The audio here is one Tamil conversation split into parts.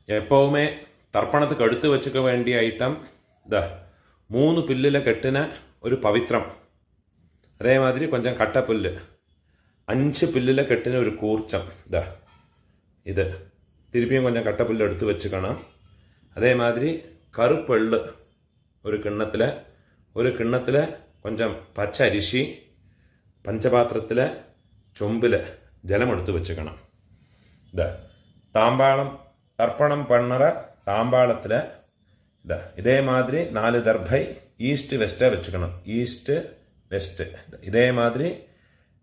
எப்போவுமே தர்ப்பணத்துக்கு எடுத்து வச்சுக்க வேண்டிய ஐட்டம் இந்த 3 பில்லில் கெட்டின ஒரு பவித்திரம், அதே மாதிரி கொஞ்சம் கட்டப்புல்லு, 5 பில்லில் கெட்டின ஒரு கூர்ச்சம், இது திருப்பியும் கொஞ்சம் கட்டப்புல்லு எடுத்து வச்சுக்கணும். அதே மாதிரி கருப்பெள்ளு ஒரு கிண்ணத்தில் கொஞ்சம் பச்சை அரிசி, பஞ்சபாத்திரத்தில் சொம்பில் ஜலம் எடுத்து வச்சுக்கணும். தாம்பாளம் தர்ப்பணம் பண்ணுற தாம்பாளத்தில் இதே மாதிரி 4 தர்பை ஈஸ்ட் வெஸ்ட்டை வச்சுக்கணும். ஈஸ்ட்டு வெஸ்ட்டு இதே மாதிரி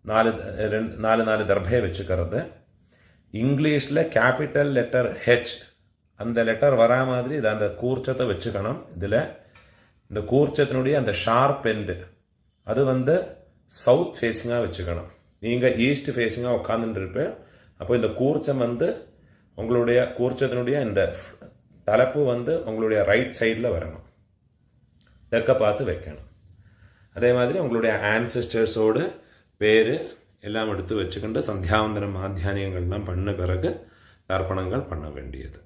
4 தர்பையை வச்சுக்கிறது. இங்கிலீஷில் கேபிட்டல் லெட்டர் ஹெச் அந்த லெட்டர் வரா மாதிரி இதை அந்த கூர்ச்சத்தை வச்சுக்கணும். இதில் இந்த கூர்ச்சத்தினுடைய அந்த ஷார்ப் எண்டு அது சவுத் ஃபேஸிங்காக வச்சுக்கணும். நீங்கள் ஈஸ்ட் ஃபேஸிங்காக உட்காந்துருப்பேன். அப்போ இந்த கூர்ச்சம் உங்களுடைய கூர்ச்சத்தினுடைய இந்த தலைப்பு உங்களுடைய ரைட் சைடில் வரணும். தெற்க பார்த்து வைக்கணும். அதே மாதிரி உங்களுடைய ஆன்செஸ்டர்ஸோடு பேர் எல்லாம் எடுத்து வச்சுக்கிண்டு சந்தியாவந்தனம் மாத்தியானியங்கள்லாம் பண்ண பிறகு தர்ப்பணங்கள் பண்ண வேண்டியது.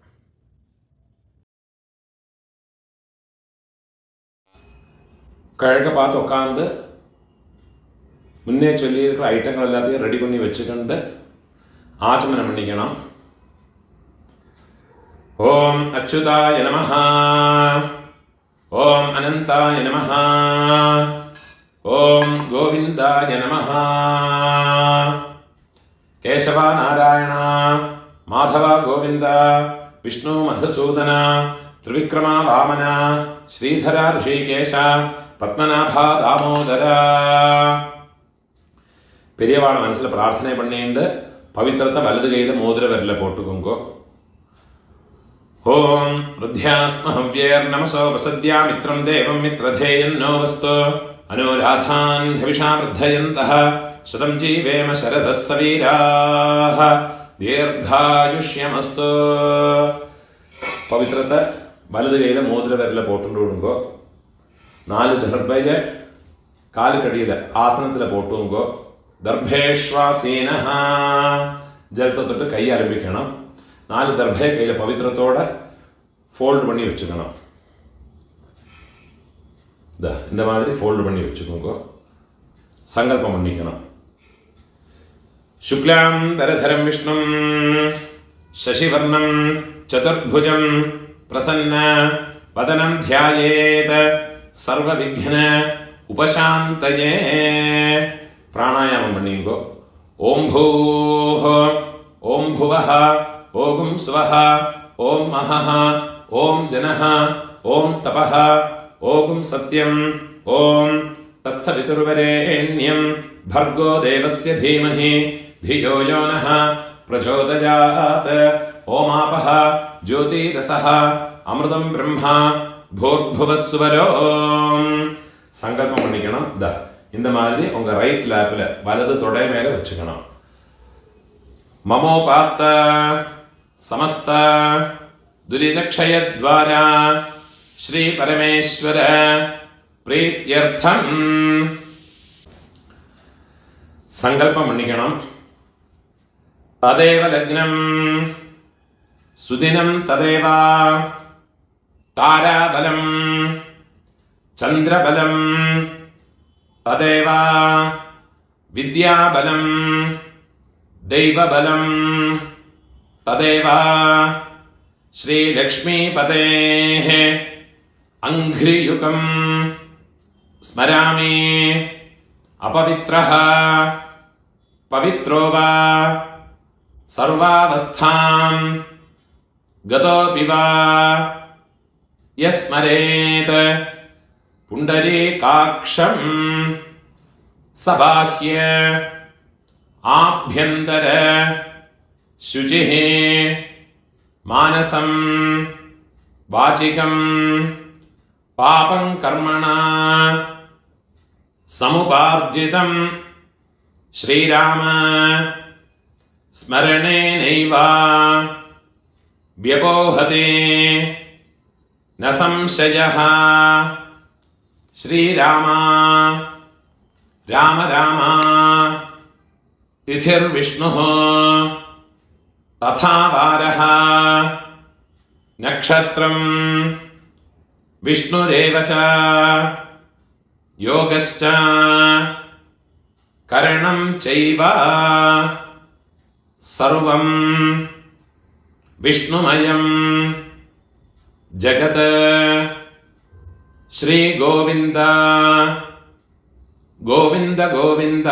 கிழக்க பார்த்து உட்காந்து முன்னே சொல்லியிருக்கிற ஐட்டங்கள் எல்லாத்தையும் ரெடி பண்ணி வச்சுக்கிண்டு ஆச்சமனம் பண்ணிக்கணும். ஓம் அச்சுதாய நமஹ, ஓம் அனந்தாய நமஹ, ஓம் கோவிந்தாய நமஹ. கேசவ நாராயண மாதவ கோவிந்த விஷ்ணு மதுசூதன திரிவிக்ரம வாமன ஸ்ரீதர ரிஷிகேஷ பத்மநாப தாமோதர. பெரியவாளை மனசில் பிரார்த்தனை பண்ணிட்டு பவித்திரத்தை வலது கையில் மோதிர விரலில் போட்டுக்கோங்கோ. ஓம் ருத்யாஸ்மஹவ்யேர் நமசோ வசத்யா மித்ரம் தேவம் மித்ரதேயன்னோ வஸ்து அனுராதான் ஹவிஷா வர்தயந்தः சதம் ஜீவேம சரதः சவீராः தீர்காயுஷ்யமஸ்து. பவித்திரத்தை வலது கையில் மோதிர விரலில் போட்டு விடுங்கோ. 4 தர்பையை காலுக்கடியில் ஆசனத்தில் போட்டுங்கோ. தர்பேஷ்வாசீனஹ ஜலத்தை தொட்டு கையை ஆரம்பிக்கணும். 4 தர்பை கையில் பவித்திரத்தோட ஃபோல்டு பண்ணி வச்சுக்கணும். இந்த மாதிரி ஃபோல்டு பண்ணி வச்சுக்கோங்க. சங்கல்பம் பண்ணிக்கணும். சுக்லாம் தரதரம் விஷ்ணும் சசிவர்ணம் சதுர்புஜம் பிரசன்ன வதனம் தியாயேத் சர்வ விக்ன உபசாந்தயே. பிராணாயாமம் பண்ணிங்கோ. ஓம் பூஹ ஓம் புவஹ ஓம் ஸ்வஹ ஓம் மஹஹ ஓம் ஜனஹ ஓம் தபஹ ஓம் சத்யம் ஓம் தத்சவிதுர்வரேண்யம் भर्गो देवस्य धीमहि धियो यो नः प्रचोदयात्. ओमापः ज्योतिरसः अमृतं ब्रह्मा भूर्भुवस्वरो. சங்கல்பம் பண்ணிக்கணும். இந்த மாதிரி உங்க ரைட் லேப்ல வலது தொடை மேல வச்சுக்கணும். மமோபாத்த சமஸ்த துரிதக்ஷயத்வாரா ஸ்ரீ பரமேஸ்வர பிரீத்யர்த்தம் சங்கல்பம் பண்ணிக்கணும். ததேவ லக்னம் சுதினம் ததேவ தாராபலம் சந்திரபலம் ததேவ வித்யாபலம் தெய்வபலம் ததேவ ஸ்ரீலக்ஷ்மீபதேः அங்க்ரியுகம் ஸ்மராமி. अपवित्रः पवित्रो वा सर्वावस्थां गतोऽपि वा यस्मरेत् पुण्डरीकाक्षं सबाह्य आभ्यन्तर शुचिः मानसं वाचिकं पापं कर्मणा समुपार्जितं श्रीराम स्मरणेनैव व्यपोहते न संशयः. श्रीराम राम राम तिथिर्विष्णुः तथा वारः നക്ഷത്രം വിഷ്ണുരേവ ച യോഗശ്ച കരണം ചൈവ സർവം വിഷ്ണുമയം ജഗത് ശ്രീ ഗോവിന്ദ ഗോവിന്ദ ഗോവിന്ദ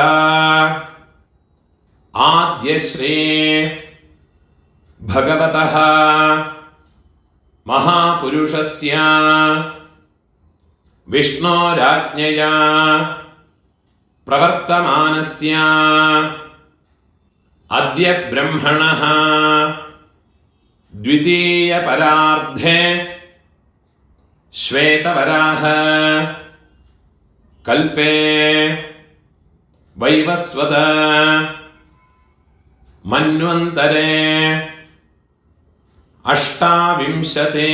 ആദ്യശ്രീ ഭഗവതഃ മഹാപുരുഷസ്യ വിഷ്ണോരാജ്ഞയാ പ്രവർത്തമാനസ്യ അദ്യ ബ്രഹ്മണഃ ദ്വിതീയപരാർദ്ധേ ശ്വേതവരാഹ കൽപേ വൈവസ്വത മന്വന്തരേ അഷ്ടാവിംശതേ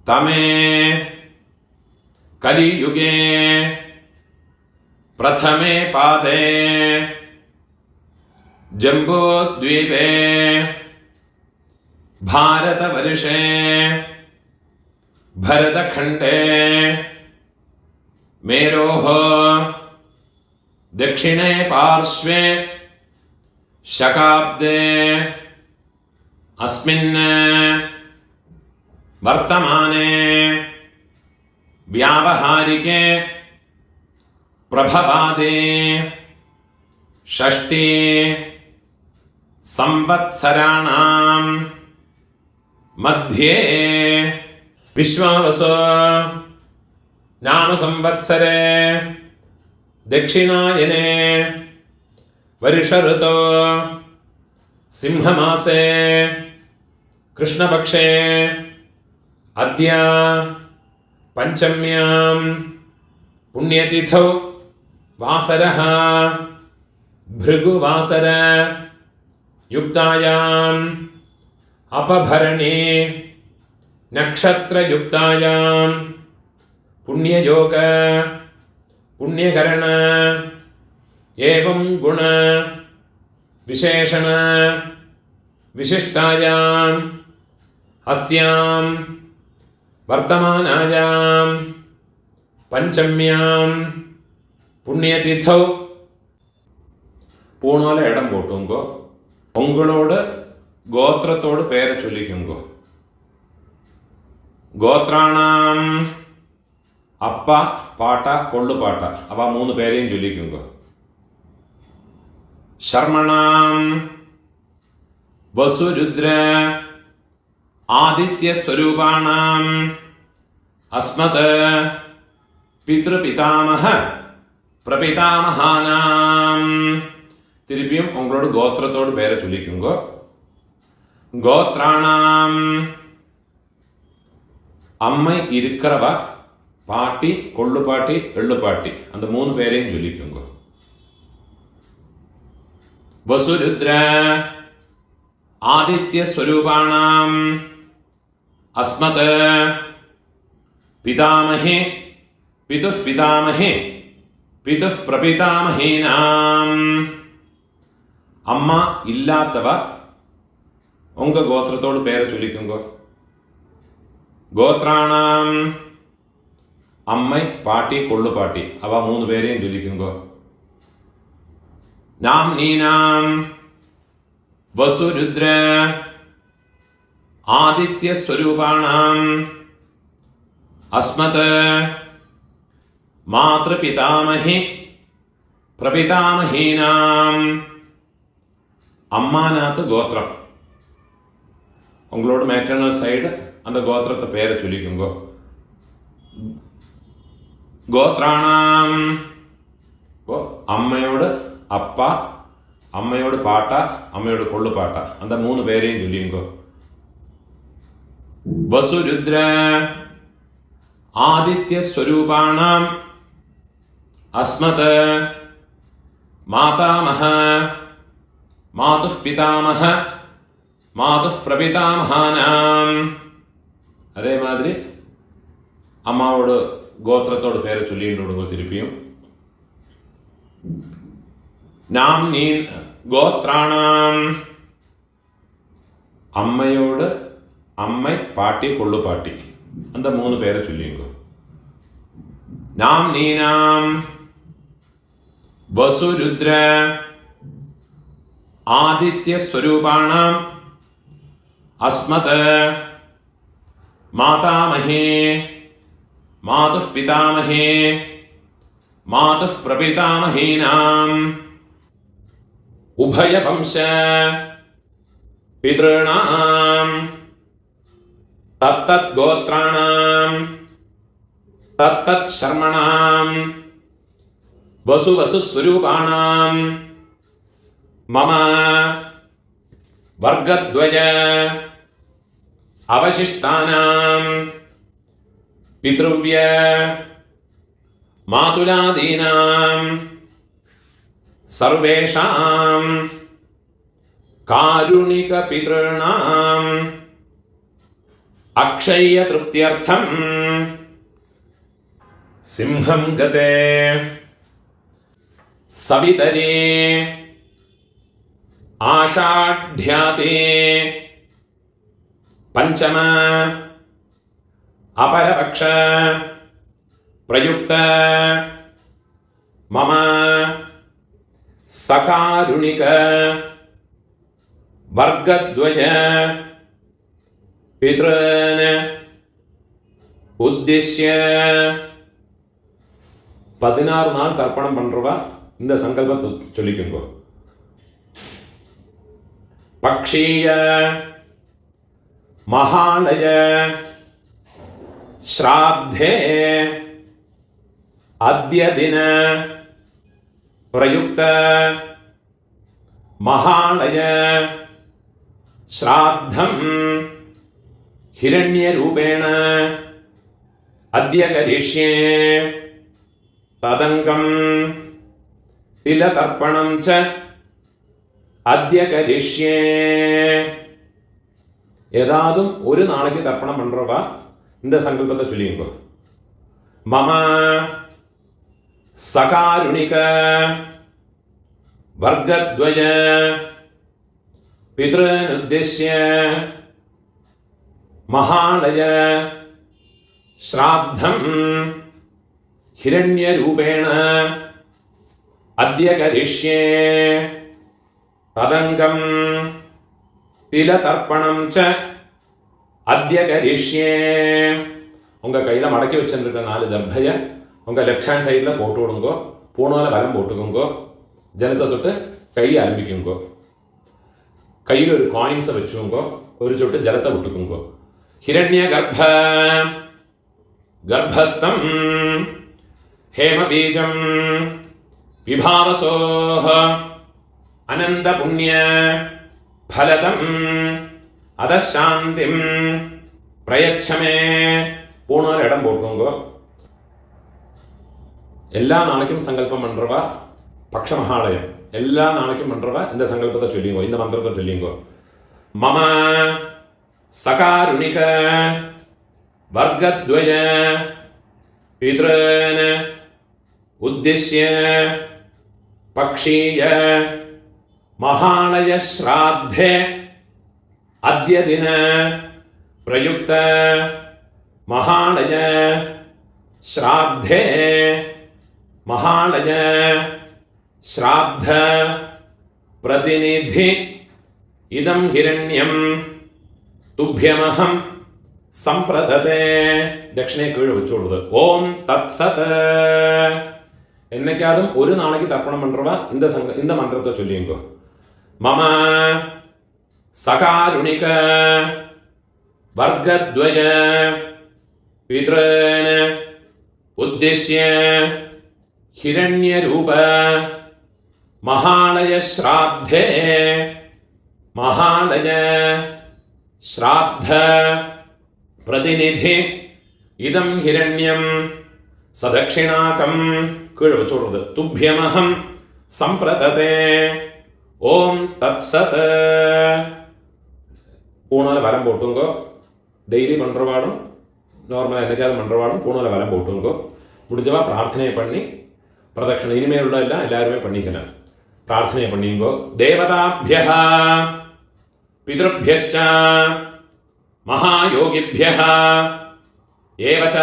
തമേ കലിയുഗേ പ്രഥമേ പാദേ ജംബൂദ്വീപേ ഭാരതവർഷേ ഭരതഖണ്ഡേ മേരോः ദക്ഷിണേ പാർശ്വേ ശകാബ്ദേ അസ്മിन् വർത്തമാനേ വ്യാവഹാരികേ പ്രഭവാദേ ഷഷ്ഠി സംവത്സരാണാം മധ്യേ വിശ്വാവസോ നാമ സംവത്സരേ ദക്ഷിണായനേ വർഷഋതോ സിംഹമാസേ കൃഷ്ണപക്ഷേ അദ്യ പഞ്ചമ്യാം പുണ്യതിഥൗ വാസരഃ ഭൃഗുവാസര യുക്തായാം അപഭരണി നക്ഷത്രയുക്തായാം പുണ്യയോഗ പുണ്യകരണ ഏവം ഗുണ വിശേഷണ വിശിഷ്ടായാം അസ്യാം വർത്തമാനായാം പഞ്ചമ്യാം പുണ്യതിഥൗ പൂണോല ഇടം പോട്ടുങ്കോ ഉങ്ങളോട് ഗോത്രത്തോട് പേരെ ചൊല്ലിക്കുങ്കോ ഗോത്രാണാം അപ്പ പാട്ട കൊള്ളുപാട്ട അവ മൂന്ന് പേരെയും ചൊല്ലിക്കുങ്കോ ശർമ്മണാം വസുരുദ്ര ആദിത്യസ്വരൂപാണാം അസ്മത് പിതൃപിതാമഹ പ്രപിതാമഹാനാം തിരുപ്പിയും ഉങ്ങളോട് ഗോത്രത്തോട് പേരെ ചൊല്ലിക്കുങ്കോ ഗോത്രാണാം അമ്മ ഇരിക്കറവ പാട്ടി കൊള്ളുപാട്ടി എള്ളുപാട്ടി அந்த മൂന്ന് പേരെയും ചൊല്ലിക്കുങ്കോ വസുരുദ്ര ആദിത്യസ്വരൂപാണാം അസ്മത് പിതാമഹേ പിതുഃപിതാമഹേ പിതുഃപ്രപിതാമഹീനാം അമ്മ ഇല്ലാത്തവ ഉങ്ക ഗോത്രത്തോട് പേരെ ചൊല്ലിക്കുങ്കോ ഗോത്രാണാം അമ്മ പാട്ടി കൊള്ളുപാട്ടി അവ മൂന്ന് പേരെയും ചൊല്ലിക്കുങ്കോ നാം നീനാം വസുരുദ്ര ആദിത്യസ്വരൂപാണാം അസ്മത് മാതൃപിതാമഹി പ്രപിതാമഹീനാം അമ്മാനാത്ത് ഗോത്രം ഉങ്ങളോട് മാറ്റേണൽ സൈഡ് அந்த ഗോത്രത്തെ പേരെ ചൊല്ലിക്കുങ്കോ ഗോത്രാണാം അമ്മയോട് അപ്പ അമ്മയോട് പാട്ട അമ്മയോട് കൊള്ളുപാട്ട அந்த മൂന്ന് പേരെയും ചൊല്ലിയുങ്കോ വസുരുദ്ര ആദിത്യസ്വരൂപാണാം അസ്മത് മാതാമഹ മാതുഃപിതാമഹ മാതുഃപ്രപിതാമഹാനാം അതേമാതിരി അമ്മാവോട് ഗോത്രത്തോട് പേരെ ചൊല്ലിയിട്ടുണ്ടോ തിരുപ്പിയും നാം നീ ഗോത്രാണാം അമ്മയോട് அம்மை, பாட்டி, கொள்ளு பாட்டி, அந்த 3 பேரை சொல்லிங்கோ. நாம் நீனாம் வசுருத்ர ஆதித்ய ஸ்வரூபாணாம் அஸ்மத் மாதாமஹே மாதுः பிதாமஹே மாதுः பிரபிதாமஹீனாம் உபய வம்ச பித்ருணாம் தத்தத் கோத்ராணாம் தத்தத் சர்மணாம் வசு வசு ஸ்வரூபாணாம் மம வர்க்கத்வய அவசிஷ்டானாம் பித்ருவ்ய மாதுலாதீனாம் சர்வேஷாம் காருணிக பித்ருணாம் அக்ஷய திருப்தியர்த்தம் சிம்ஹம் கதே சவிதரே ஆஷாಢ்யாதே பஞ்சம அபரபக்ஷ பிரயுக்த மம சகாருணிக வர்க்கத்வய பித்ருன் உத்திஷ்ய 16 நாள் தர்ப்பணம் பண்றவா இந்த சங்கல்பத்தை சொல்லிக்கோங்க. பக்ஷீய மகாலய ஸ்ராத்தே அத்ய தின பிரயுக்த மகாலய ஸ்ராத்தம் ஹிரண்யரூபேண அத்ய கரிஷ்யே ததங்கம் திலதர்ப்பணம் ச அத்ய கரிஷ்யே. ஏதாவதும் ஒரு நாளைக்கு தர்ப்பணம் பண்றவா இந்த சங்கல்பத்தை சொல்லிங்கோ. மம சகாருணிக வர்க்கத்வய பித்ருன் உத்திஷ்ய மகாலய ஸ்ராத்தம் ஹிரண்யரூபேண அத்ய கரிஷ்யே ததங்கம் திலதர்ப்பணம் ச அத்ய கரிஷ்யே. உங்க கையில மடக்கி வச்சிருக்க 4 தர்பைய உங்க லெஃப்ட் ஹேண்ட் சைடில் போட்டு விடுங்கோ. பூணால வலம் போட்டுக்கோங்கோ. ஜலத்தை தொட்டு கையை ஆரம்பிக்குங்கோ. கையில் ஒரு காயின்ஸை வச்சுக்கோங்கோ. ஒரு சொட்டு ஜலத்தை விட்டுக்குங்கோ. ஹிரண்ய கர்ப்பஸ்தம் ஹேம பீஜம் விபாவசோஹ அனந்த புண்ணிய ஃபலதம் அதசாந்திம் பிரயச்சமே. பூணால் இடம் போட்டுக்கோங்கோ. எல்லா நாளைக்கும் சங்கல்பம் பண்றவா பக்ஷ மகாலயம் எல்லா நாளைக்கும் பண்றவா இந்த சங்கல்பத்தை சொல்லிங்கோ. இந்த மந்திரத்தை சொல்லிங்கோ. மம சகாருணிக வர்க்கத்வய பித்ருன் உத்திஷ்ய பக்ஷீய மகாலய ஸ்ராத்தே அத்ய தின பிரயுக்த மகாலய ஸ்ராத்தே மகாலய ஸ்ராத்த பிரதிநிதி இதம் ஹிரண்யம் துப்யமஹம் சம்பிரததே. தட்சிணை கீழே வச்சு விடுறது. ஓம் தத் சத். என்னைக்காவது ஒரு நாளைக்கு தர்ப்பணம் பண்றவா இந்த மந்திரத்தை சொல்லிங்கோ. மம சகாருணிக வர்க்கத்வய பித்ருன் உத்திஷ்ய ஹிரண்யரூப மகாலய ஸ்ராத்தே மகாலய ஸ்ராத்த பிரதிநிதி இதம் ஹிரண்யம் சதக்ஷிணாகம் கீழே வச்சு விடுறது. துப்யமஹம் சம்பிரததே. ஓம் தத் சத். பூணால வரம் போட்டுங்கோ. டெய்லி பண்றவாடும் நார்மலாக என்னைக்காவது பண்றவாடும் பூணால வரம் போட்டுங்கோ. முடிஞ்சவா பிரார்த்தனையை பண்ணி பிரதட்சணை இனிமேல் உள்ள எல்லாம் எல்லாருமே பண்ணிக்கணும். பிரார்த்தனை பண்ணிங்கோ. தேவதாபியः பித்ருभ्यश्च महायोगिभ्यः एव च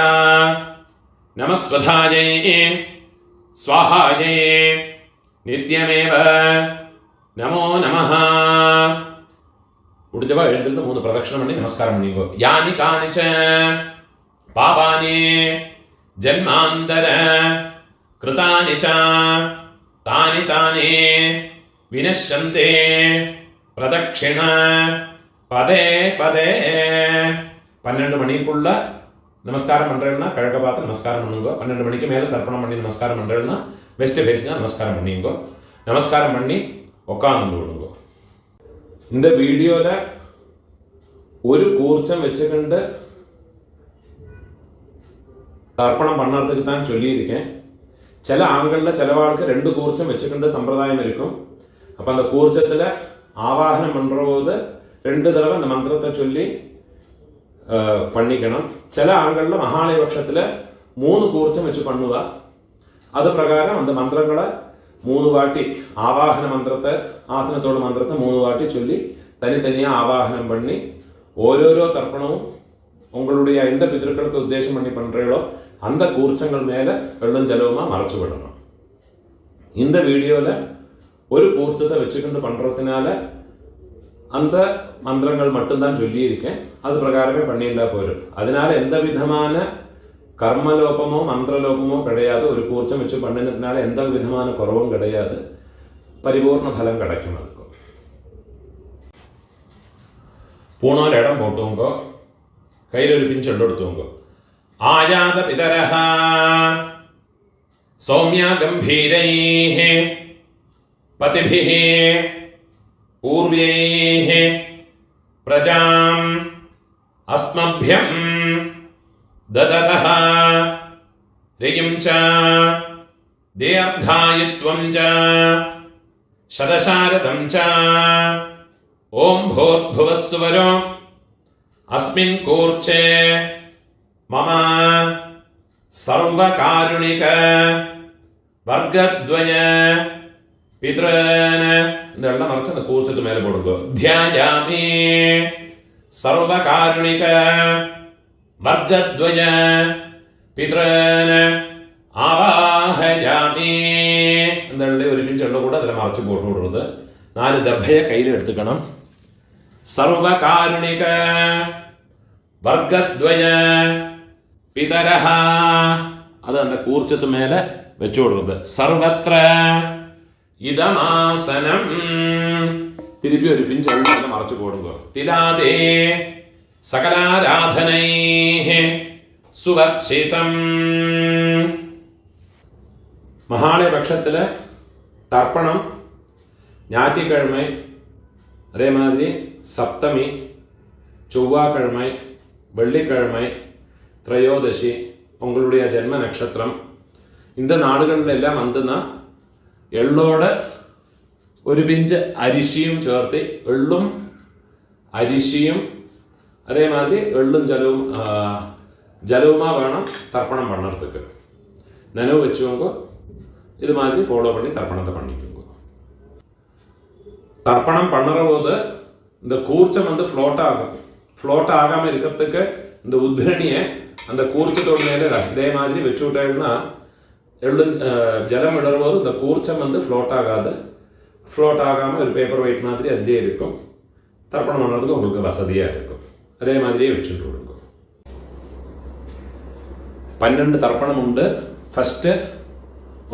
नमस्वधायै स्वाहायै नित्यमेव नमो नमः. முடிஞ்சவா எழுந்திருந்து 3 பிரதட்சணம் பண்ணி நமஸ்காரம் பண்ணிக்கோ. யானி கானிச்ச பாபானி ஜன்மாந்தர கிருதானி ச தானி தானி வினஷ்யந்தே பிரதட்சிண பதே பதே. 12 மணிக்குள்ள நமஸ்காரம் பண்ணுறேன்னா கிழக்க பார்த்து நமஸ்காரம் பண்ணுங்க. 12 மணிக்கு மேலே தர்ப்பணம் பண்ணி நமஸ்காரம் பண்ணுறேன்னா வெஸ்ட் ஃபேஸ்னா நமஸ்காரம் பண்ணிங்கோ. நமஸ்காரம் பண்ணி உட்காந்து விடுங்க. இந்த வீடியோவில் ஒரு கூர்ச்சம் வச்சுக்கிண்டு தர்ப்பணம் பண்ணுறதுக்கு தான் சொல்லியிருக்கேன். சில ஆண்களில் சிலவாளுக்கு 2 கூர்ச்சம் வச்சுக்கிண்டு சம்பிரதாயம் இருக்கும். அப்போ அந்த கூர்ச்சத்தில் ஆவாகனம் பண்ணுற போது 2 தடவை அந்த மந்திரத்தை சொல்லி பண்ணிக்கணும். சில ஆண்களில் மகாலய பட்சத்தில் 3 கூர்ச்சம் வச்சு பண்ணுவா. அது பிரகாரம் அந்த மந்திரங்களை 3 வாட்டி ஆவாகன மந்திரத்தை ஆசனத்தோட மந்திரத்தை 3 வாட்டி சொல்லி தனித்தனியாக ஆவாகனம் பண்ணி ஓரோரோ தர்ப்பணமும் உங்களுடைய எந்த பிதர்களுக்கு உத்தேசம் பண்ணி பண்ணுறீங்களோ அந்த கூர்ச்சங்கள் மேலே வெள்ளம் ஜலவுமாக மறைச்சு விடணும். இந்த வீடியோவில் ஒரு கூர்ச்சத்தை வச்சுக்கிண்டு பண்ணுறதுனால அந்த மந்திரங்கள் மட்டும்தான் சொல்லியிருக்கேன். அது பிரகாரமே பண்ணிட்டா போயிடும். அதனால எந்த விதமான கர்மலோபமோ மந்திரலோபமோ கிடையாது. ஒரு கூர்ச்சம் வச்சு பண்ணினதுனால எந்த விதமான குறவும் கிடையாது. பரிபூர்ண பலம் கிடைக்கும். அதுக்கும் பூணோல் இடம் போட்டுவோங்க. கையில் ஒரு பிஞ்சு எடுத்துவோங்க. ஆயாத பிதரஹ சௌமியா கம்பீரைஹ பதிபிஹ பூர்வைஹ பிரஜாம் அஸ்மभ्यம் ददतः ऋगिं च दीर्घायुत्वं च शतशारदं च ॐ भूर्भुवस्सुवरो अस्मिन् कूर्चे मम सर्वकारुणिक वर्गद्वय पितॄन् இதெல்லாம் மறைச்சு அந்த கூர்ச்சத்து மேலே போடுங்க. ध्यायामि सर्वकारुणिक वर्गद्वय पितॄन् आवाहयामि. இந்த ஒரு பிஞ்சு எல்லாம் கூட அதில் மறைச்சு போட்டு விடுறது. 4 தர்பையை கையில் எடுத்துக்கணும். सर्वकारुणिक वर्गद्वय पितरः அது அந்த கூர்ச்சத்து மேலே வச்சு விடுறது. सर्वत्र இதமாசனம் திருப்பி ஒரு பிஞ்சு எல்லாம் மறைச்சு போடுங்க. திலாதே சகலாராதனைஹ சுவர்ச்சிதம். மகாலய பட்சத்தில் தர்ப்பணம் ஞாயிற்றுக்கிழமை, அதே மாதிரி சப்தமி, செவ்வாய்க்கிழமை, வெள்ளிக்கிழமை, திரையோதசி, உங்களுடைய ஜென்ம நட்சத்திரம், இந்த நாடுகளிலெல்லாம் வந்துன்னா എള്ളോട് ഒരു പിഞ്ച് അരിശിയും ചേർത്ത് എള്ളും അരിശിയും അതേമാതിരി എള്ളും ജലവുമാ വേണം தர்ப்பணம் பண்ணுறதுக்கு. நினைவு வச்சுக்கோங்க. இது மாதிரி ஃபாலோ பண்ணி தர்ப்பணத்தை பண்ணிக்கோங்க. தர்ப்பணம் பண்ணுற போது இந்த கூர்ச்சம் வந்து ஃப்ளோட் ஆகாமல் இருக்கிறதுக்கு இந்த உத்ரணியை அந்த கூர்ச்சத்தோட மேலே இதே மாதிரி வச்சு விட்டேன்னா ஜலம் விடும்போது இந்த கூர்ச்சம் வந்து ஃப்ளோட் ஆகாமல் ஒரு பேப்பர் வெயிட் மாதிரி அதுலேயே இருக்கும். தர்ப்பணம் பண்ணுறதுக்கு உங்களுக்கு வசதியாக இருக்கும். அதே மாதிரியே வச்சுட்டு விடுங்க. 12 தர்ப்பணம் உண்டு. ஃபஸ்ட்டு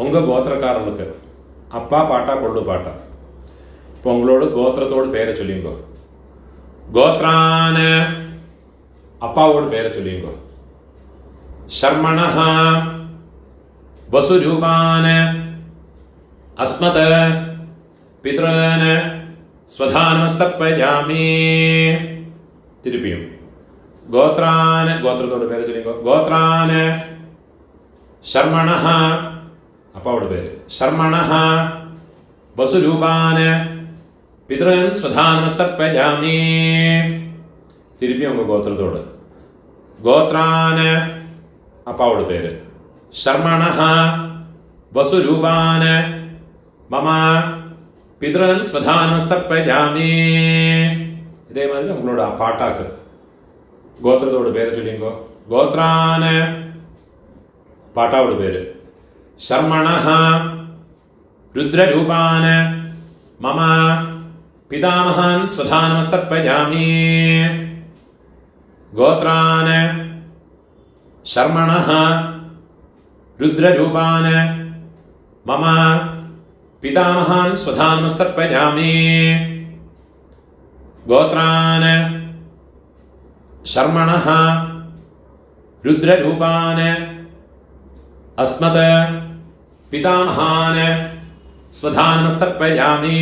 உங்கள் கோத்திரக்காரனுக்கு அப்பா பாட்டா கொள்ளு பாட்டா. இப்போ உங்களோட கோத்திரத்தோடு பேரை சொல்லிங்கோ. கோத்ரான அப்பாவோட பேரை சொல்லிங்கோ. சர்மணஹ வசுரூபான அஸ்மத பித்ரான ஸ்வதானமஸ்தப்பயாமி. திருப்பியும் கோத்ரான கோத்திரத்தோட பேரை சொல்லிங்கோ. கோத்ரான சர்மணஹ அப்பாவோட பேர் சர்மணஹ வசுரூபான பித்ரன் ஸ்வதானமஸ்தப்பயாமி. திருப்பியும் உங்கள் கோத்திரத்தோடு கோத்ரான அப்பாவோட பேர் சர்மணஹ வசுரூபான மம பித்ரன் ஸ்வதானமஸ்தப்பயாமி. இதே மாதிரி உங்களோட பாட்டாக்கு ഗോത്രത്തോട് പേര് ചൊല്ലിങ്കോ. ഗോത്രാന് പാട്ടാവോട് പേര്. ശർമ്മണഃ രുദ്രരൂപാന് മമ പിതാമഹാൻ സ്വധാനമസ്തർപ്പയാമി. ഗോത്രാന് ശർമ്മണഃ രുദ്രരൂപാന് മമ പിതാമഹാൻ സ്വധാനമസ്തർപ്പയാമി. ഗോത്രാന് ശർമ്മണഃ രുദ്രരൂപാന് അസ്മത് പിതാമഹാന് സ്വധാനമസ്തർപ്പയാമി.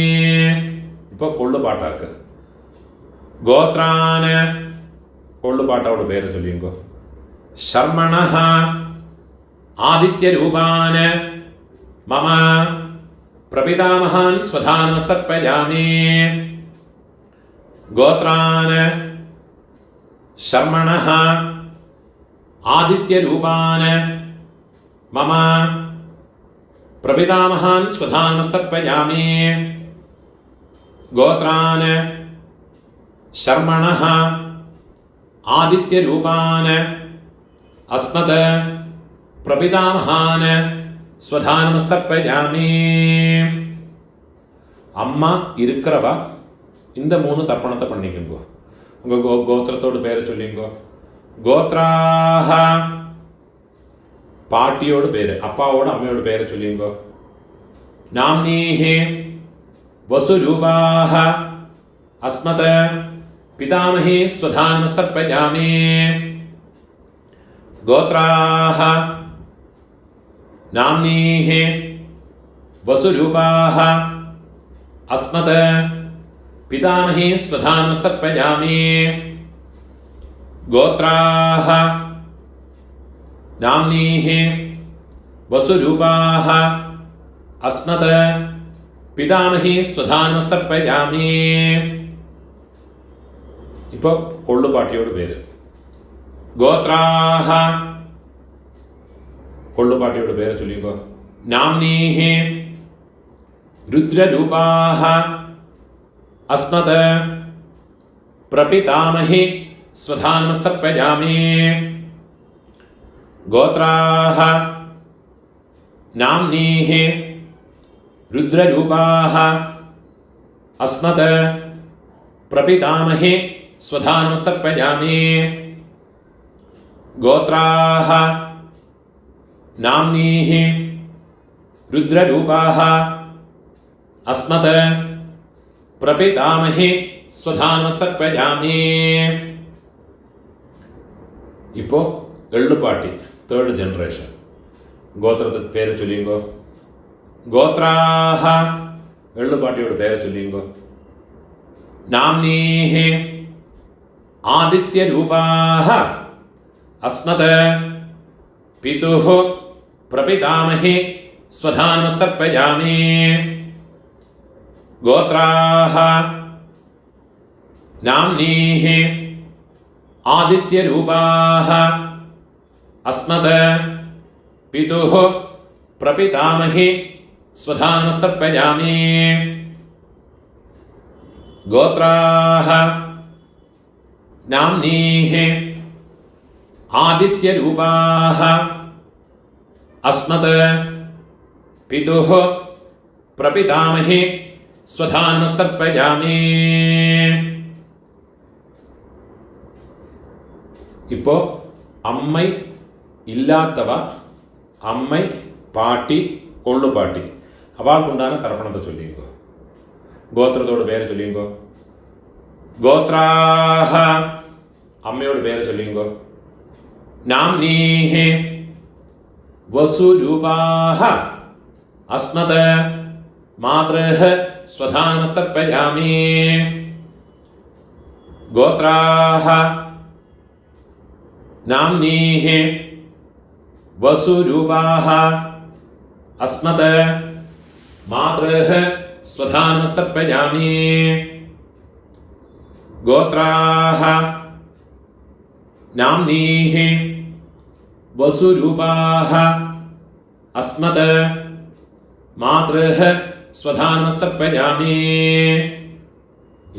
ഇപ്പോൾ കൊള്ളുപാട്ടാക്ക്. ഗോത്രാന് കൊള്ളുപാട്ടോട് പേര് ചൊല്ലിങ്കോ. ശർമ്മണഃ ആദിത്യരൂപാന് മമ പ്രപിതാമഹാൻ സ്വധാനമസ്തർപ്പയാമി. ഗോത്രാന് ശർമ്മണഃ ആദിത്യരൂപാന് മമ പ്രപിതാമഹാൻ സ്വധാനമസ്തർപ്പയാമി. ഗോത്രാന് ശർമ്മണഃ ആദിത്യരൂപാന് അസ്മത് പ്രപിതാമഹാന് സ്വധാനമസ്തർപ്പയാമി. അമ്മ இருக்கிறவ இந்த 3 தர்ப்பணத்தை பண்ணிக்கோங்க. உங்கள் கோத்திரத்தோடு பேரை சொல்லிங்கோ. கோத்ராஹ பாட்டியோட பேர், அப்பாவோட அம்மையோட பேரை சொல்லிங்கோ. நாம்னீஹி வசுரூபாஹ அஸ்மத் பிதாமஹி ஸ்வதானமஸ்தர்ப்பயாமி. கோத்ராஹ நாம்னீஹி வசுரூபாஹ அஸ்மத் പിതാമഹി സ്വധാനമസ്തർപ്പയാമി. ഗോത്രാഹ നാംനീഹി വസുരൂപാഹ അസ്മത് പിതാമഹി സ്വധാനമസ്തർപ്പയാമി. ഇപ്പോൾ കൊള്ളുപാട്ടിയോട് പേര്. ഗോത്രാഹ കൊള്ളുപാട്ടിയോട് പേര് ചൊല്ലിക്കോ. നാംനീഹി രുദ്രരൂപാഹ അസ്മത് പ്രപിതാമഹി സ്വധാനമസ്തർപ്പയാമി. ഗോത്രാഹ നാംനീഹി രുദ്രരൂപാഹ അസ്മത് പ്രപിതാമഹി സ്വധാനമസ്തർപ്പയാമി. ഗോത്രാഹ നാംനീഹി രുദ്രരൂപാഹ അസ്മത് പ്രപിതാമഹി സ്വധാനമസ്തർപ്പയാമി. ഇപ്പോൾ എള്ളുപാട്ടി തേർഡ് ജനറേഷൻ. ഗോത്രത്തെ പേര് ചൊല്ലിങ്കോ. ഗോത്രാഹ എള്ളുപാട്ടിയോട് പേര് ചൊല്ലിങ്കോ. നാംനീഹി ആദിത്യരൂപാഹ അസ്മത് പിതുഃ പ്രപിതാമഹി സ്വധാനമസ്തർപ്പയാമി. ഗോത്രാഹ നാംനീഹി ആദിത്യരൂപാഹ അസ്മത് പിതുഃ പ്രപിതാമഹി സ്വധാനമസ്തർപ്പയാമി. ഗോത്രാഹ നാംനീഹി ആദിത്യരൂപാഹ അസ്മത് പിതുഃ പ്രപിതാമഹി സ്വധാനമസ്തർപ്പയാമി. ഇപ്പോൾ അമ്മൈ ഇല്ലാത്തവ, അമ്മൈ പാട്ടി കൊള്ളുപാട്ടി അവൾക്കുണ്ടാകുന്ന തർപ്പണത്തെ ചൊല്ലിക്കോ. ഗോത്രത്തോട് പേര് ചൊല്ലിക്കോ. ഗോത്രാഹ അമ്മയോട് പേര് ചൊല്ലിക്കോ. നാംനീഹി വസുരൂപാഹ അസ്മത് മാതൃഃ സ്വധാനമസ്തർപ്പയാമി. ഗോത്രാഹ നാംനീഹി വസുരൂപാഹ അസ്മത് മാതൃഃ സ്വധാനമസ്തർപ്പയാമി. ഗോത്രാഹ നാംനീഹി വസുരൂപാഹ അസ്മത് മാതൃഃ സ്വധാനമസ്തർപ്പയാമി.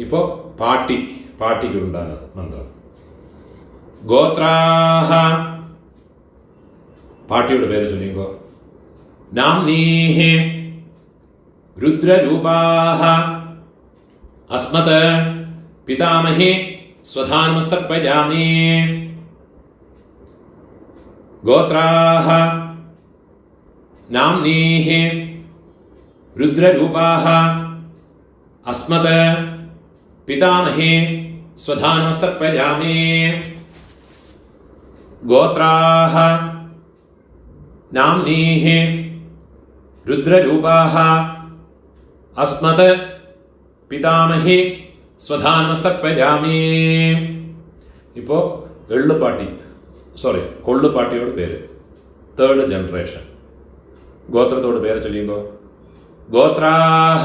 ഇപ്പോൾ പാട്ടിക്കുണ്ടാകുന്ന മന്ത്രം. ഗോത്രാഹ പാട്ടിയുടെ പേര് ചൊല്ലിക്കോ. നാംനീഹി രുദ്രരൂപാഹ അസ്മത് പിതാമഹി സ്വധാനമസ്തർപ്പയാമി. ഗോത്രാഹ നാംനീഹി രുദ്രരൂപാഹ അസ്മത് പിതാമഹി സ്വധാനമസ്തർപ്പയാമി. ഗോത്രാഹ നാംനീഹി രുദ്രരൂപാഹ അസ്മത് പിതാമഹി സ്വധാനമസ്തർപ്പയാമി. ഇപ്പോൾ കൊള്ളുപാട്ടിയോട് പേര്, 3rd ജനറേഷൻ. ഗോത്രത്തോട് പേര് ചൊല്ലിയുമ്പോൾ ഗോത്രാഹ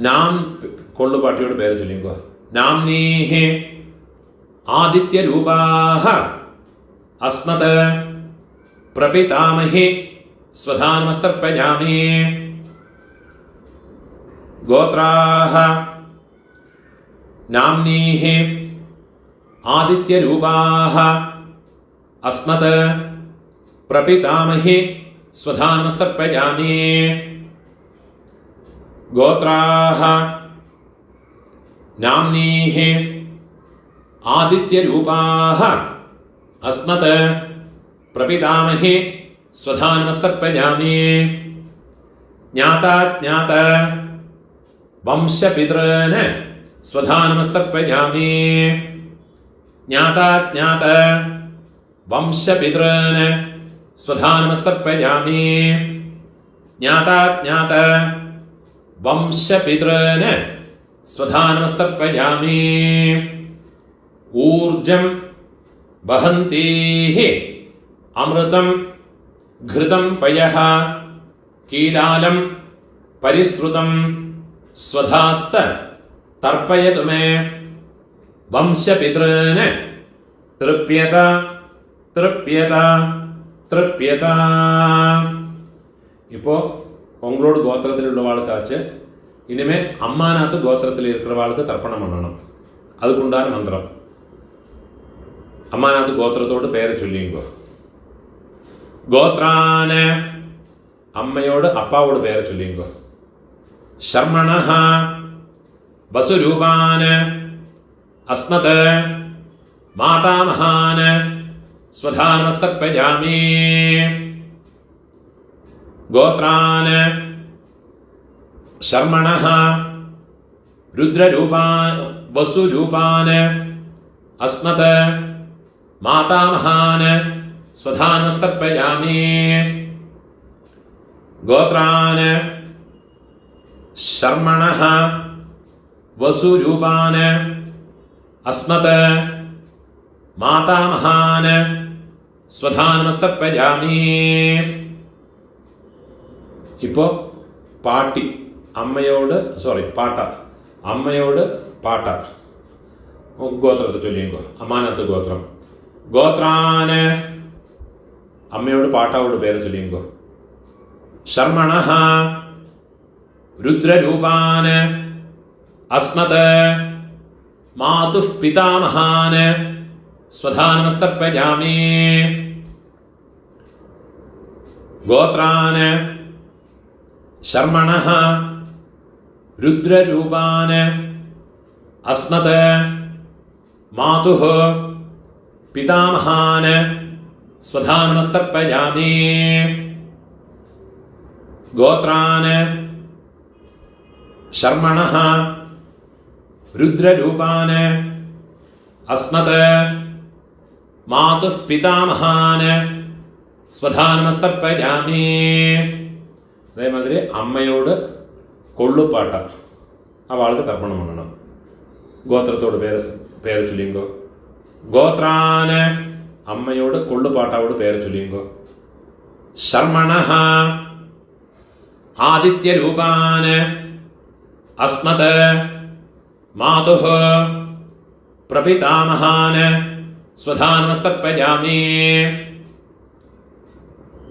നാം കൊള്ളുപാട്ടിയോട് പേര് ചൊല്ലിയുമ്പോൾ നാംനീഹി ആദിത്യരൂപാഹ അസ്മത് പ്രപിതാമഹി സ്വധാനമസ്തർപ്പയാമി. ഗോത്രാഹ നാംനീഹി ആദിത്യരൂപാഹ അസ്മത് പ്രപിതാമഹി സ്വധാനമസ്തർപ്പയാമി. ഗോത്രാഹ നാംനീഹി ആദിത്യരൂപാഹ അസ്മത് പ്രപിതാമഹി സ്വധാനമസ്തർപ്പയാമി. ജ്ഞാതാജ്ഞാത വംശപിതॄൻ സ്വധാനമസ്തർപ്പയാമി. ജ്ഞാതാജ്ഞാത വംശപിതॄൻ സ്വധാനമസ്തർപ്പയാമി. ജ്ഞാതാജ്ഞാത വംശപിതॄൻ സ്വധാനമസ്തർപ്പയാമി. ഊർജം വഹന്തീഹി അമൃതം ഘൃതം പയഃ കീലാലം പരിശ്രുതം സ്വധാസ്ത തർപ്പയതു മേ. വംശപിതॄൻ തൃപ്യത തൃപ്യത തൃപ്യത. இப்போ உங்களோட கோத்திரத்தில் உள்ளவாளுக்காச்சு இனிமே அம்மாநாத்து கோத்திரத்தில் இருக்கிறவாளுக்கு தர்ப்பணம் பண்ணணும். அதுக்குண்டான மந்திரம். അമ്മാനാത്ത് ഗോത്രത്തോട് പേര് ചൊല്ലിയുമ്പോ ഗോത്രാന് അമ്മയോട് അപ്പാവോട് പേര് ചൊല്ലിയുമ്പോ ശർമ്മണഃ വസുരൂപാന് അസ്മത് മാതാമഹാന് സ്വധാനമസ്തർപ്പയാമി. ഗോത്രാന് ശർമ്മണഃ രുദ്രരൂപാൻ വസുരൂപാന് അസ്മത് മാതാമഹാന് സ്വധാനമസ്തർപ്പയാമി. ഗോത്രാന് ശർമ്മണഃ വസുരൂപാന് അസ്മത് മാതാമഹാന് സ്വധാനമസ്തർപ്പയാമി. ഇപ്പോൾ പാട്ടി അമ്മയോട് പാട്ട ഗോത്രത്തെ ചൊല്ലിയുമ്പോ അമ്മാനത്ത് ഗോത്രം. ഗോത്രാന് അമ്മയോട് പാട്ടാവോട് പേര് ചൊല്ലിയുമ്പോ ശർമ്മണഃ രുദ്രരൂപാന് അസ്മത് മാതുഃ പിതാമഹാന് സ്വധാനമസ്തർപ്പയാമി. ഗോത്രാന് ശർമ്മണഃ രുദ്രരൂപാന് അസ്മത് മാതുഃ പിതാമഹാന് സ്വധാനമസ്തർപ്പയാമി. ഗോത്രാന് ശർമ്മണഃ രുദ്രരൂപാന് അസ്മത് മാതുഃ പിതാമഹാന് സ്വധാനമസ്തർപ്പയാമി. അതേമാതിരി അമ്മയോട് കൊള്ളുപാട്ട അവൾക്ക് തർപ്പണം பண்ணണം. ഗോത്രത്തോട് പേര് ചൊല്ലിയുമ്പോ ഗോത്രാന് അമ്മയോട് കൊള്ളുപാട്ടാവോട് പേര് ചൊല്ലിയുമ്പോ ശർമ്മണഃ ആദിത്യരൂപാന് അസ്മത് മാതുഃ പ്രപിതാമഹാന് സ്വധാനമസ്തർപ്പയാമി.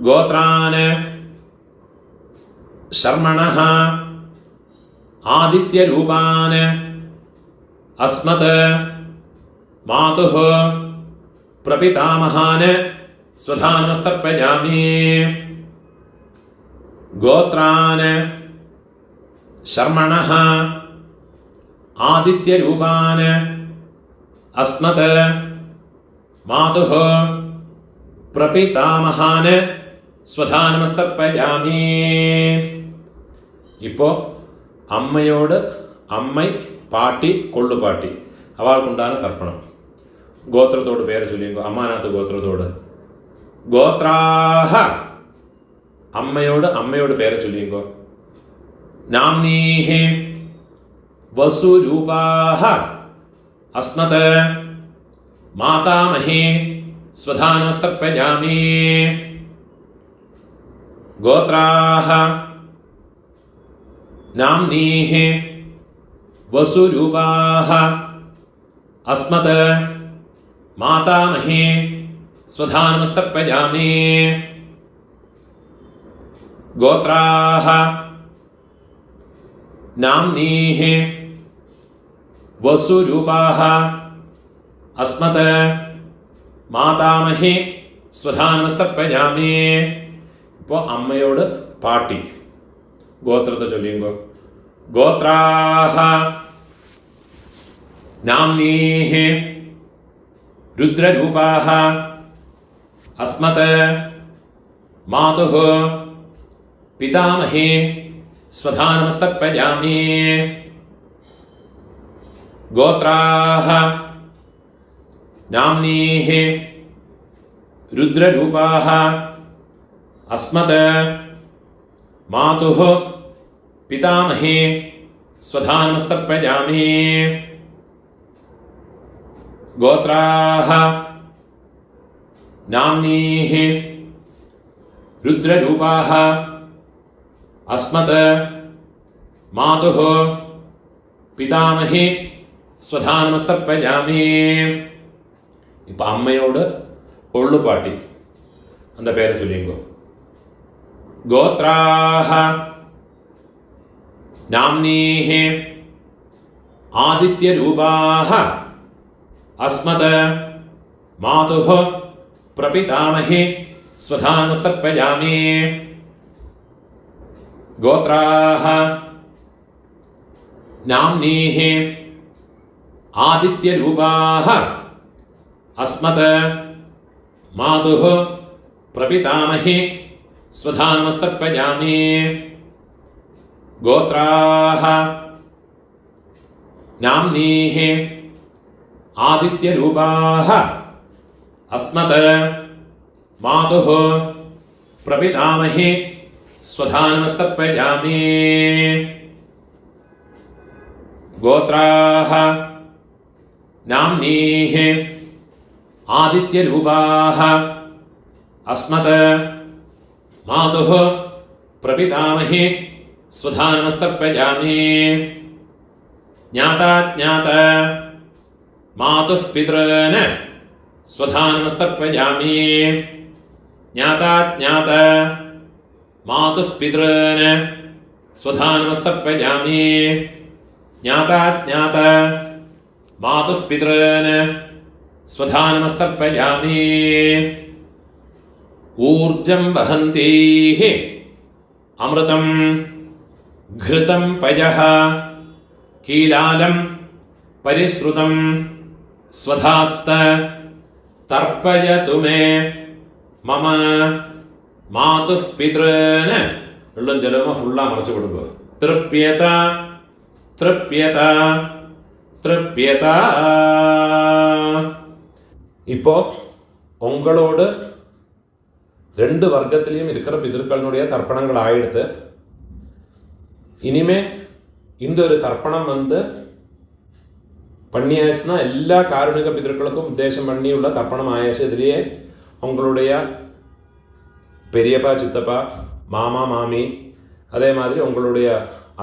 ഗോത്രാന് ശർമ്മണഃ ആദിത്യരൂപാന് അസ്മത് मातुः प्रपितामहान् स्वधानमस्तर्पयामि गोत्रान् शर्मणः आदित्यरूपान् अस्मत् मातुः प्रपितामहान् स्वधानमस्तर्पयामि. ഇപ്പോൾ അമ്മയോട് അമ്മൈ പാട്ടി കൊള്ളുപാട്ടി അവൾക്കുണ്ടാണ് തർപ്പണം. ഗോത്രത്തോട് പേര് ചൊല്ലിയോ അമ്മാനാത്ത് ഗോത്രത്തോട് ഗോത്രാഹ അമ്മയോട് പേര് ചൊല്ലിയോ നാംനീഹി വസുരൂപാഹ അസ്മത് മാതാമഹി സ്വധാനമസ്തർപ്പയാമി. ഗോത്രാഹ നാംനീഹി വസുരൂപാഹ അസ്മത് മാതാമഹി സ്വധാനമസ്തർപ്പയാമി. ഗോത്രാഹ നാംനീഹി വസുരൂപാഹ അസ്മത് മാതാമഹി സ്വധാനമസ്തർപ്പയാമി. ഇപ്പോൾ അമ്മയോട് പാട്ടി ഗോത്രത്തെ ചൊല്ലിയുമ്പോൾ ഗോത്രാഹ നാംനീഹി രുദ്രരൂപാഹ അസ്മത് മാതുഃ പിതാമഹി സ്വധാനമസ്തർപ്പയാമി. ഗോത്രാഹ നാംനീഹി രുദ്രരൂപാഹ അസ്മത് മാതുഃ പിതാമഹി സ്വധാനമസ്തർപ്പയാമി. ഗോത്രാഹ നാംനീഹി രുദ്രരൂപാഹ അസ്മത് മാതുഃ പിതാമഹി സ്വധാനമസ്തർപ്പയാമി. ഇപ്പം അമ്മയോട് ഒള്ളുപാട്ടി அந்த പേര് ചൊല്ലിയോ ഗോത്രാഹ നാംനീഹി ആദിത്യരൂപാഹ അസ്മത് മാതുഃ പ്രപിതാമഹി സ്വധാനമസ്തർപ്പയാമി. ഗോത്രാഹ നാംനീഹി ആദിത്യരൂപാഹ അസ്മത് മാതുഃ പ്രപിതാമഹി സ്വധാനമസ്തർപ്പയാമി. ഗോത്രാഹ നാംനീഹി ആദിത്യരൂപാഹ അസ്മത് മാതുഃ പ്രപിതാമഹി സ്വധാനമസ്തർപ്പയാമി. ഗോത്രാഹ നാംനീഹി ആദിത്യരൂപാഹ അസ്മത് മാതുഃ പ്രപിതാമഹി സ്വധാനമസ്തർപ്പയാമി. ജ്ഞാതാജ്ഞാത മാതുഃ പിതॄൻ സ്വധാനമസ്തർപ്പയാമി. ജ്ഞാതാജ്ഞാത മാതുഃ പിതॄൻ സ്വധാനമസ്തർപ്പയാമി. ജ്ഞാതാജ്ഞാത മാതുഃ പിതॄൻ സ്വധാനമസ്തർപ്പയാമി. ഊർജം വഹന്തീഃ അമൃതം ഘൃതം പയഃ കീലാലം പരിശ്രുതം സ്വധാസ്ത തർപ്പയതു മേ മമ മാതുഃ പിതॄൻ ഉള്ളും ജലവും ഫുള്ളാ മറച്ചു കൊടുക്കുക. തൃപ്യത തൃപ്യത തൃപ്യത. இப்போ உங்களோடு ரெண்டு வர்க்கத்திலையும் இருக்கிற பிதர்களுடைய தர்ப்பணங்கள் ஆயிடுத்து. இனிமே இந்த ஒரு தர்ப்பணம் பண்ணியாச்சுன்னா எல்லா காருணிக பிதர்களுக்கும் உத்தேசம் பண்ணியுள்ள தர்ப்பணம் ஆயாச்சு. இதுலேயே உங்களுடைய பெரியப்பா சித்தப்பா மாமா மாமி அதே மாதிரி உங்களுடைய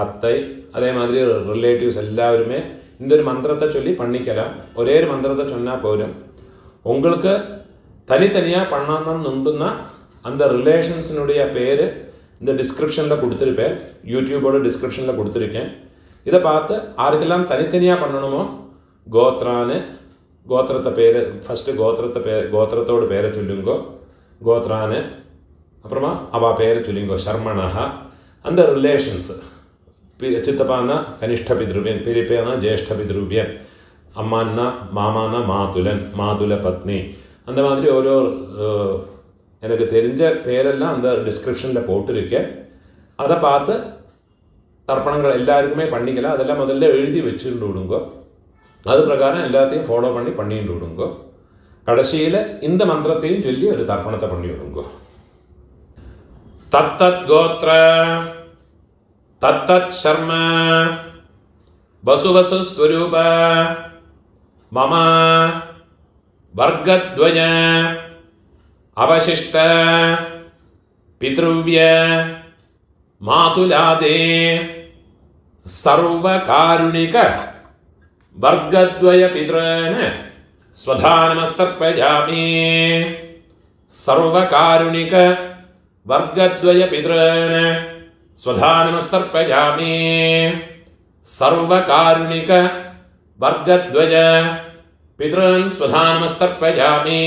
அத்தை அதே மாதிரி ரிலேட்டிவ்ஸ் எல்லாருமே இந்த ஒரு மந்திரத்தை சொல்லி பண்ணிக்கலாம். ஒரே ஒரு மந்திரத்தை சொன்னால் போதும். உங்களுக்கு தனித்தனியாக பண்ணணும்னா அந்த ரிலேஷன்ஸினுடைய பேர் இந்த டிஸ்கிரிப்ஷனில் கொடுத்துருப்பேன், யூடியூபோட டிஸ்கிரிப்ஷனில் கொடுத்துருக்கேன். இதை பார்த்து யாருக்கெல்லாம் தனித்தனியாக பண்ணணுமோ கோத்ரான்னு கோத்திரத்தை பேர் ஃபஸ்ட்டு கோத்திரத்தோட பேரை சொல்லுங்கோ, கோத்ரான்னு. அப்புறமா அவள் பேரை சொல்லுங்கோ, ஷர்மணா. அந்த ரிலேஷன்ஸு, சித்தப்பான்னா கனிஷ்ட பித்ருவியன், பெரியப்பேனா ஜேஷ்ட பித்ருவியன், அம்மான்னா மாமானா மாதுலன், மாதுல பத்னி. அந்த மாதிரி ஓரோ எனக்கு தெரிஞ்ச பேரெல்லாம் அந்த டிஸ்கிரிப்ஷனில் போட்டிருக்கேன். அதை பார்த்து தர்ப்பணங்கள் எல்லாருக்குமே பண்ணிக்கலாம். அதெல்லாம் முதல்ல எழுதி வச்சுட்டு விடுங்கோ. அது பிரகாரம் எல்லாத்தையும் ஃபாலோ பண்ணிட்டு விடுங்கோ. கடைசியில் இந்த மந்திரத்தையும் சொல்லி ஒரு தர்ப்பணத்தை பண்ணி விடுங்கோ. தத்தத் கோத்ர தத்தத் சர்ம வசுவசு ஸ்வரூப மம வர்க்கத்வய அவசிஷ்ட பித்ருவ்ய மாதுலாதே சர்வகாருணிக வர்க்கத்வய பித்ரேன ஸ்வதா நமஸ்தர்ப்பயாமி. சர்வகாருணிக வர்க்கத்வய பித்ரேன ஸ்வதா நமஸ்தர்ப்பயாமி. சர்வகாருணிக வர்க்கத்வய பித்ரன் ஸ்வதா நமஸ்தர்ப்பயாமி.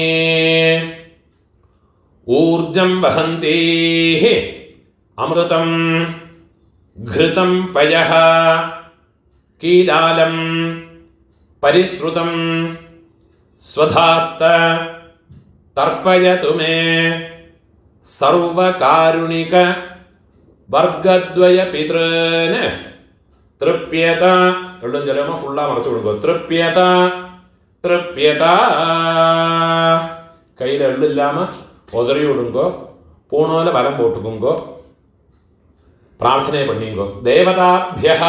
ஊர்ஜம் வஹந்தேஹ அமிர்தம் घृतं पयः कीलालं परिश्रुतं स्वधास्त तर्पयतु मे सर्वकारुणिक वर्गद्वय पितॄन् तृप्यत. എല്ലാം ജലമ ഫുള്ളാ മറച്ചു കൊടുക്കുക. തൃപ്യത തൃപ്യത. കയ്യിൽ എള്ളില്ലാമ ഉതറി വിടുങ്കോ, പൂണോല വരം പോട്ടുക്കുങ്കോ, പ്രാർത്ഥനയെ പണിയുങ്കോ. ദേവതാഭ്യഃ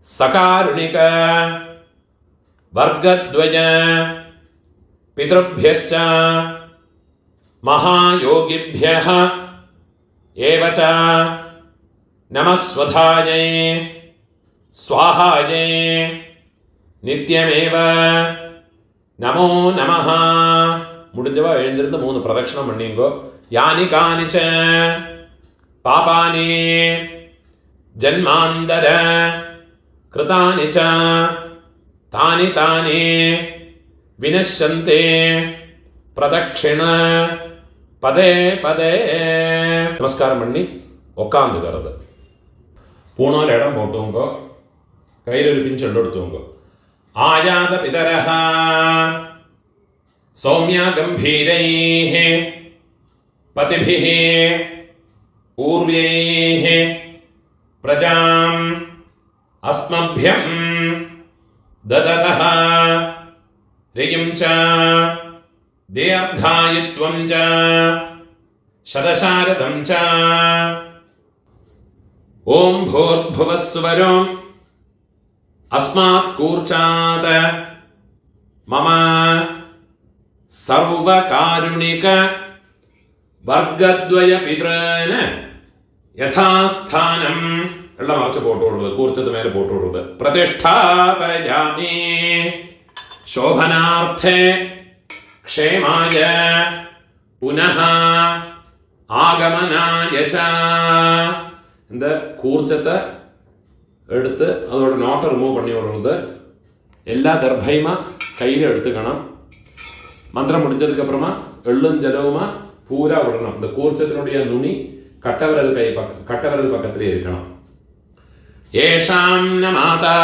സകാരുണിക വർഗദ്വയ പിതൃഭ്യശ്ച മഹായോഗിഭ്യഃ ഏവച നമസ്വധായൈ സ്വാഹായൈ നിത്യമേവ നമോ നമഃ. മുടിഞ്ഞവ എഴുന്നിരുന്ന് 3 പ്രദക്ഷിണം പണിയുങ്കോ. യാനി കാനിച്ച പാപാനി ജന്മാന്തര കൃതാനി ച താനി താനി വിനശ്യന്തി പ്രദക്ഷിണ പദേ പദേ. നമസ്കാരം പണി ഉക്കാந்துக்கிறது. പൂണോല ഇടം പോട്ടുങ്കോ, കയ്യിലൊരു പിഞ്ചെണ്ട് എടുത്തുങ്കോ. ആയാത പിതരഃ സൗമ്യ ഗംഭീരൈഃ പതിഭിഃ പൂർവ്യൈഃ പ്രജാം അസ്മഭ്യം ദദതഃ രിയും ച ദീർഘായുത്വം ച ശതശാരദം ച. ഓം ഭൂർഭുവസ്സുവരോ അസ്മാത് കൂർച്ചാത് മമ സർവകാരുണിക വർഗദ്വയ പിതॄന് യഥാസ്ഥാനം. എല്ലാം മറച്ച് പോട്ട് കൊടുക്കുന്നത്, കൂർച്ചത്ത് മേലെ പോട്ട് കൊടുക്കുന്നത്. പ്രതിഷ്ഠാപയാമി ശോഭനാർത്ഥേ ക്ഷേമായ പുനഃ ആഗമനായ ച. இந்த கூர்ச்சத்தை எடுத்து அதோட நோட்டை ரிமூவ் பண்ணி விடுறது. எல்லா தர்பையுமா கையில் எடுத்துக்கணும். மந்திரம் முடிஞ்சதுக்கப்புறமா எள்ளும் ஜலவுமா பூரா விடணும். இந்த கூர்ச்சத்தினுடைய நுனி கட்டவிரல் பக்கத்திலே இருக்கணும். ஏஷாம் ந மாதா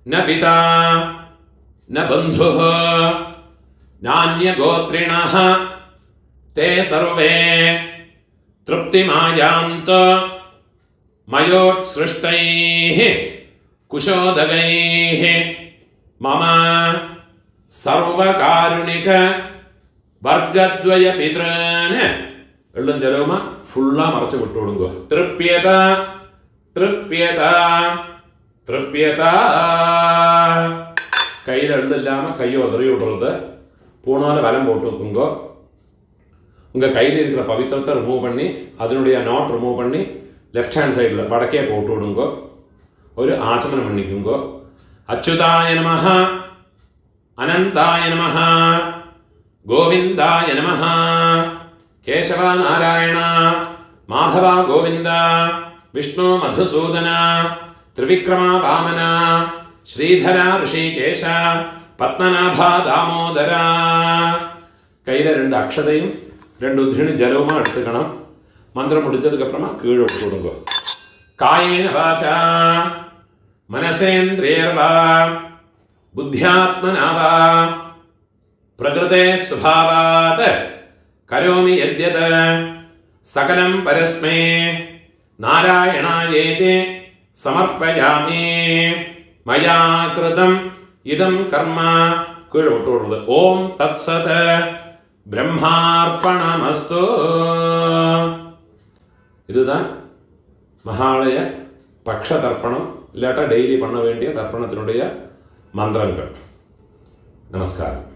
ந பிதா ந பந்துः நான்ய கோத்ரிணः தே சர்வே तृप्तिमायान्त मयोत्सृष्टैः कुशोदगैः मम सर्वकारुणिक वर्गद्वय पितॄन्. എള്ളും ജലവുമ ഫുള്ളാ മറച്ചു വിട്ടുകൊടുങ്കോ. തൃപ്യത തൃപ്യത തൃപ്യത. കയ്യിൽ എള്ളില്ലാമ കൈ ഉതറി വിടുறது. பூணோல வலம் போட்டு வைக்குங்கோ. உங்கள் கையில் இருக்கிற பவித்திரத்தை ரிமூவ் பண்ணி அதனுடைய நாட் ரிமூவ் பண்ணி லெஃப்ட் ஹேண்ட் சைடில் வடக்கே போட்டு விடுங்கோ. ஒரு ஆச்சமனம் பண்ணிக்குங்கோ. அச்சுதாய நமஹ அனந்தாய நமஹ கோவிந்தாய நமஹ கேசவ நாராயண மாதவ கோவிந்த விஷ்ணு மதுசூதன திரிவிக்ரம வாமன ஸ்ரீதரா ரிஷிகேஷ பத்மநாபா தாமோதரா. கையில் 2 அக்ஷதையும் 2 உத்ரிணி ஜலவுமா எடுத்துக்கணும். மந்திரம் முடிஞ்சதுக்கப்புறமா கீழே விட்டு விடுங்க. காயேன வாச்சா மனசேந்திரியர்வா புத்தியாத்மனாவா பிரகிருதே சுபாவாத் கரோமி யத்யத் சகலம் பரஸ்மே நாராயணாயேதி சமர்ப்பயாமி. மயா கிருதம் இதம் கர்ம கீழே விட்டு விடுறது. ஓம் தத் சத் பிரம்மார்ப்பணமஸ்து. இதுதான் மகாலய பக்ஷ தர்ப்பணம், இல்லாட்டா டெய்லி பண்ண வேண்டிய தர்ப்பணத்தினுடைய மந்திரங்கள். நமஸ்காரம்.